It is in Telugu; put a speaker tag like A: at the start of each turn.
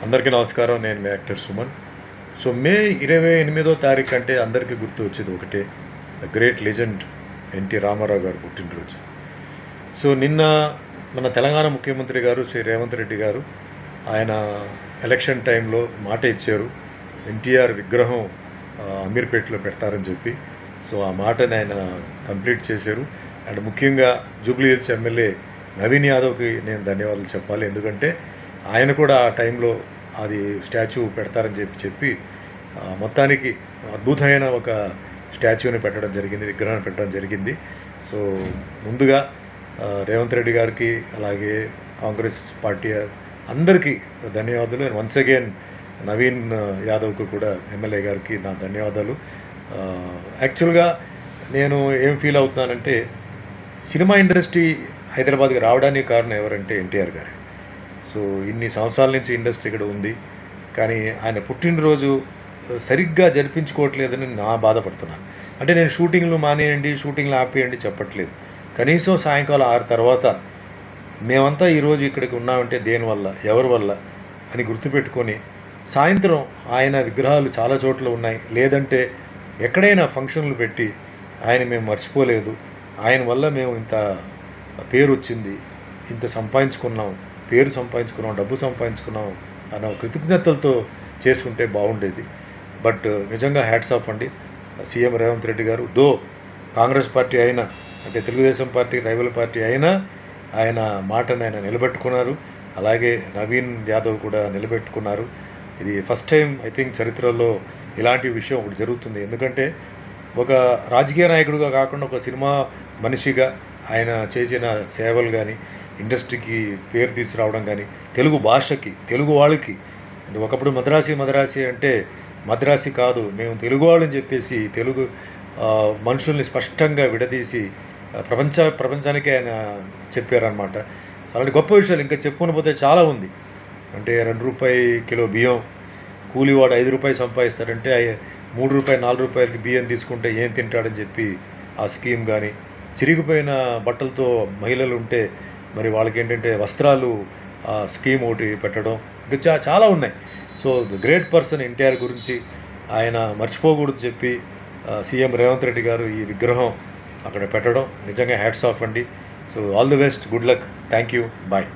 A: అందరికీ నమస్కారం. నేను మీ యాక్టర్ సుమన్. సో మే 28వ తారీఖు అంటే అందరికీ గుర్తు వచ్చేది ఒకటే, the great legend NT Rama Rao గారు పుట్టినరోజు. సో నిన్న మన తెలంగాణ ముఖ్యమంత్రి గారు శ్రీ రేవంత్ రెడ్డి గారు ఆయన ఎలక్షన్ టైంలో మాట ఇచ్చారు, ఎన్టీఆర్ విగ్రహం అమీర్పేటలో పెడతారని చెప్పి. సో ఆ మాటని ఆయన కంప్లీట్ చేశారు. అండ్ ముఖ్యంగా జూబ్లీ హిల్స్ ఎమ్మెల్యే నవీన్ యాదవ్కి నేను ధన్యవాదాలు చెప్పాలి. ఎందుకంటే ఆయన కూడా ఆ టైంలో అది స్టాచ్యూ పెడతారని చెప్పి మొత్తానికి అద్భుతమైన ఒక స్టాచ్యూని పెట్టడం జరిగింది, విగ్రహాన్ని పెట్టడం జరిగింది. సో ముందుగా రేవంత్ రెడ్డి గారికి అలాగే కాంగ్రెస్ పార్టీ అందరికీ ధన్యవాదాలు. అండ్ వన్స్ అగైన్ నవీన్ యాదవ్కు కూడా ఎమ్మెల్యే గారికి నా ధన్యవాదాలు. యాక్చువల్గా నేను ఏం ఫీల్ అవుతున్నానంటే, సినిమా ఇండస్ట్రీ హైదరాబాద్కి రావడానికి కారణం ఎవరంటే ఎన్టీఆర్ గారు. సో ఇన్ని సంవత్సరాల నుంచి ఇండస్ట్రీ ఇక్కడ ఉంది, కానీ ఆయన పుట్టినరోజు సరిగ్గా జరిపించుకోవట్లేదని నా బాధపడుతున్నాను. అంటే నేను షూటింగ్లు మానేయండి, షూటింగ్లు ఆపేయండి చెప్పట్లేదు. కనీసం సాయంకాలం 6 తర్వాత మేమంతా ఈరోజు ఇక్కడికి ఉన్నామంటే దేనివల్ల, ఎవరి వల్ల అని గుర్తుపెట్టుకొని సాయంత్రం ఆయన విగ్రహాలు చాలా చోట్ల ఉన్నాయి, లేదంటే ఎక్కడైనా ఫంక్షన్లు పెట్టి ఆయన మేము మర్చిపోలేదు, ఆయన వల్ల మేము ఇంత పేరు వచ్చింది, ఇంత సంపాదించుకున్నాం, పేరు సంపాదించుకున్నాం, డబ్బు సంపాదించుకున్నాం అన్న కృతజ్ఞతలతో చేసుకుంటే బాగుండేది. బట్ నిజంగా హ్యాట్స్ ఆఫ్ అండి సీఎం రేవంత్ రెడ్డి గారు. దో కాంగ్రెస్ పార్టీ అయినా, అంటే తెలుగుదేశం పార్టీ రైవల్ పార్టీ అయినా ఆయన మాటను ఆయన నిలబెట్టుకున్నారు. అలాగే నవీన్ యాదవ్ కూడా నిలబెట్టుకున్నారు. ఇది ఫస్ట్ టైం ఐ థింక్ చరిత్రలో ఇలాంటి విషయం ఒకటి జరుగుతుంది. ఎందుకంటే ఒక రాజకీయ నాయకుడిగా కాకుండా ఒక సినిమా మనిషిగా ఆయన చేసిన సేవలు కానీ, ఇండస్ట్రీకి పేరు తీసుకురావడం కానీ, తెలుగు భాషకి, తెలుగు వాళ్ళకి, అంటే ఒకప్పుడు మద్రాసి అంటే మద్రాసి కాదు, మేము తెలుగు వాళ్ళని చెప్పేసి తెలుగు మనుషుల్ని స్పష్టంగా విడదీసి ప్రపంచానికి ఆయన చెప్పారనమాట. అలాంటి గొప్ప విషయాలు ఇంకా చెప్పుకొని పోతే చాలా ఉంది. అంటే ₹2 కిలో బియ్యం, కూలివాడు ₹5 సంపాదిస్తాడంటే ₹3 ₹4 బియ్యం తీసుకుంటే ఏం తింటాడని చెప్పి ఆ స్కీమ్ కానీ, చిరిగిపోయిన బట్టలతో మహిళలు ఉంటే మరి వాళ్ళకి ఏంటంటే వస్త్రాలు స్కీమ్ ఒకటి పెట్టడం, ఇంకా చాలా ఉన్నాయి. So the great person NTR గురించి ఆయన మర్చిపోకూడదు చెప్పి సీఎం రేవంత్ రెడ్డి గారు ఈ విగ్రహం అక్కడ పెట్టడం నిజంగా హ్యాట్స్ ఆఫ్ అండి. So all the best, good luck, thank you, bye.